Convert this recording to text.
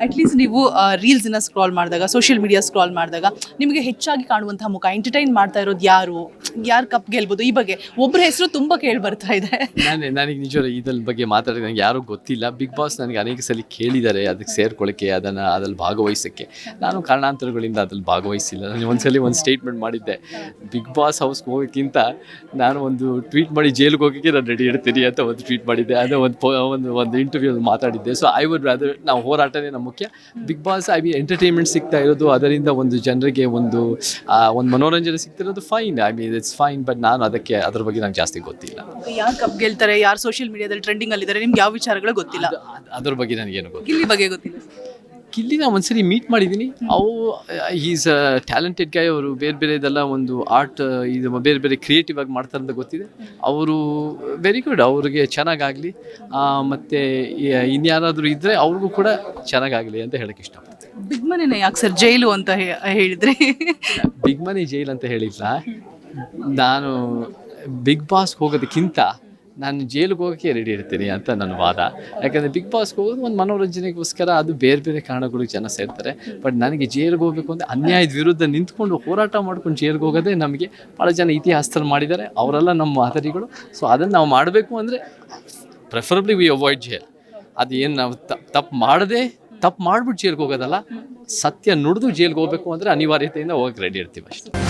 At least ನೀವು ರೀಲ್ಸ್ನ scroll ಮಾಡಿದಾಗ social media scroll ಮಾಡಿದಾಗ ನಿಮಗೆ ಹೆಚ್ಚಾಗಿ ಕಾಣುವಂತಹ ಮುಖ ಎಂಟರ್ಟೈನ್ ಮಾಡ್ತಾ ಇರೋದು ಯಾರು ಕಪ್ ಗೆಲ್ಬೋದು ಈ ಬಗ್ಗೆ ಒಬ್ಬರ ಹೆಸರು ತುಂಬ ಕೇಳಿ ಬರ್ತಾ ಇದೆ. ನನಗೆ ನಿಜ ಇದ್ರ ಬಗ್ಗೆ ಮಾತಾಡಿದ್ರೆ ನನಗೆ ಯಾರೂ ಗೊತ್ತಿಲ್ಲ. ಬಿಗ್ ಬಾಸ್ ನನಗೆ ಅನೇಕ ಸಲ ಕೇಳಿದ್ದಾರೆ ಅದಕ್ಕೆ ಸೇರ್ಕೊಳ್ಳೋಕ್ಕೆ, ಅದ್ರಲ್ಲಿ ಭಾಗವಹಿಸೋಕ್ಕೆ. ನಾನು ಕಾರಣಾಂತರಗಳಿಂದ ಅದ್ರಲ್ಲಿ ಭಾಗವಹಿಸಿಲ್ಲ. ನಾನು ಒಂದ್ಸಲಿ ಒಂದು ಸ್ಟೇಟ್ಮೆಂಟ್ ಮಾಡಿದ್ದೆ, ಬಿಗ್ ಬಾಸ್ ಹೌಸ್ಗೆ ಹೋಗೋಕ್ಕಿಂತ ನಾನು ಒಂದು ಟ್ವೀಟ್ ಮಾಡಿ ಜೈಲಿಗೆ ಹೋಗೋಕ್ಕೆ ನಾನು ರೆಡಿ ಇರ್ತೀನಿ ಅಂತ ಒಂದು ಟ್ವೀಟ್ ಮಾಡಿದ್ದೆ. ಅದು ಒಂದು ಇಂಟರ್ವ್ಯೂ ಮಾಡಿದ್ದೆ. ಸೊ ಐ ವುಡ್ ರಾದರ್ ನಾವು ಹೋರಾಟನೇ ನಮ್ಮ ಮುಖ್ಯ. ಬಿಗ್ ಬಾಸ್ ಎಂಟರ್ಟೈನ್ಮೆಂಟ್ ಸಿಗ್ತಾ ಇರೋದು, ಅದರಿಂದ ಒಂದು ಜನರಿಗೆ ಒಂದು ಮನೋರಂಜನೆ ಸಿಗ್ತಿರೋದು ಫೈನ್. It's fine. ಬಟ್ ನಾನು ಅದ್ರ ಬಗ್ಗೆ ನಂಗೆ ಜಾಸ್ತಿ ಗೊತ್ತಿಲ್ಲ. ಯಾರು ಕಪ್ ಗೆಲ್ತಾರೆ, ಯಾರು ಸೋಷಿಯಲ್ ಮೀಡಿಯಾದಲ್ಲಿ ಟ್ರೆಂಡಿಂಗ್ ಅಲ್ಲಿದ್ದಾರೆ, ನಿಮ್ಗೆ ಯಾವ ವಿಚಾರಗಳು ಗೊತ್ತಿಲ್ಲ? ಅದ್ರ ಬಗ್ಗೆ ನನಗೇನು ಗೊತ್ತಿಲ್ಲ. ಗಿಲ್ಲಿ ಬಗ್ಗೆ ಗೊತ್ತಿಲ್ಲ. ಗಿಲ್ಲಿ ನಾನು ಒಂದ್ಸರಿ ಮೀಟ್ ಮಾಡಿದ್ದೀನಿ. ಈಸ್ ಅ ಟ್ಯಾಲೆಂಟೆಡ್ ಗೈ. ಅವರು ಬೇರೆ ಇದೆಲ್ಲ ಒಂದು ಆರ್ಟ್ ಇದು ಬೇರೆ ಕ್ರಿಯೇಟಿವ್ ಆಗಿ ಮಾಡ್ತಾರೆ ಅಂತ ಗೊತ್ತಿದೆ. ಅವರು ವೆರಿ ಗುಡ್. ಅವ್ರಿಗೆ ಚೆನ್ನಾಗಾಗಲಿ. ಮತ್ತು ಇನ್ಯಾರಾದರೂ ಇದ್ದರೆ ಅವ್ರಿಗೂ ಕೂಡ ಚೆನ್ನಾಗಾಗಲಿ ಅಂತ ಹೇಳೋಕ್ಕೆ ಇಷ್ಟಪಡ್ತೀನಿ. ಬಿಗ್ ಮನಿನೇ ಯಾಕೆ ಸರ್ ಜೈಲು ಅಂತ ಹೇಳಿದ್ರಿ? ಬಿಗ್ ಮನಿ ಜೈಲ್ ಅಂತ ಹೇಳಿಲ್ಲ. ನಾನು ಬಿಗ್ ಬಾಸ್ಗೆ ಹೋಗೋದಕ್ಕಿಂತ ನಾನು ಜೈಲಿಗೆ ಹೋಗೋಕ್ಕೆ ರೆಡಿ ಇರ್ತೀನಿ ಅಂತ ನನ್ನ ವಾದ. ಯಾಕಂದರೆ ಬಿಗ್ ಬಾಸ್ಗೆ ಹೋಗೋದು ಒಂದು ಮನೋರಂಜನೆಗೋಸ್ಕರ, ಅದು ಬೇರೆ ಕಾರಣಗಳಿಗೆ ಜನ ಸೇರ್ತಾರೆ. ಬಟ್ ನನಗೆ ಜೈಲಿಗೆ ಹೋಗಬೇಕು ಅಂದರೆ ಅನ್ಯಾಯದ ವಿರುದ್ಧ ನಿಂತ್ಕೊಂಡು ಹೋರಾಟ ಮಾಡ್ಕೊಂಡು ಜೈಲಿಗೆ ಹೋಗೋದೇ ನಮಗೆ ಭಾಳ ಜನ ಇತಿಹಾಸದಲ್ಲಿ ಮಾಡಿದ್ದಾರೆ. ಅವರೆಲ್ಲ ನಮ್ಮ ಮಾದರಿಗಳು. ಸೊ ಅದನ್ನು ನಾವು ಮಾಡಬೇಕು ಅಂದರೆ ಪ್ರೆಫರಬ್ಲಿ ವಿ ಅವಾಯ್ಡ್ ಜೈಲ್. ಅದು ಏನು ನಾವು ತಪ್ಪು ಮಾಡಿಬಿಟ್ಟು ಜೈಲಿಗೆ ಹೋಗೋದಲ್ಲ, ಸತ್ಯ ನುಡಿದು ಜೈಲಿಗೆ ಹೋಗಬೇಕು ಅಂದರೆ ಅನಿವಾರ್ಯತೆಯಿಂದ ಹೋಗಕ್ಕೆ ರೆಡಿ ಇರ್ತೀವಿ ಅಷ್ಟೇ.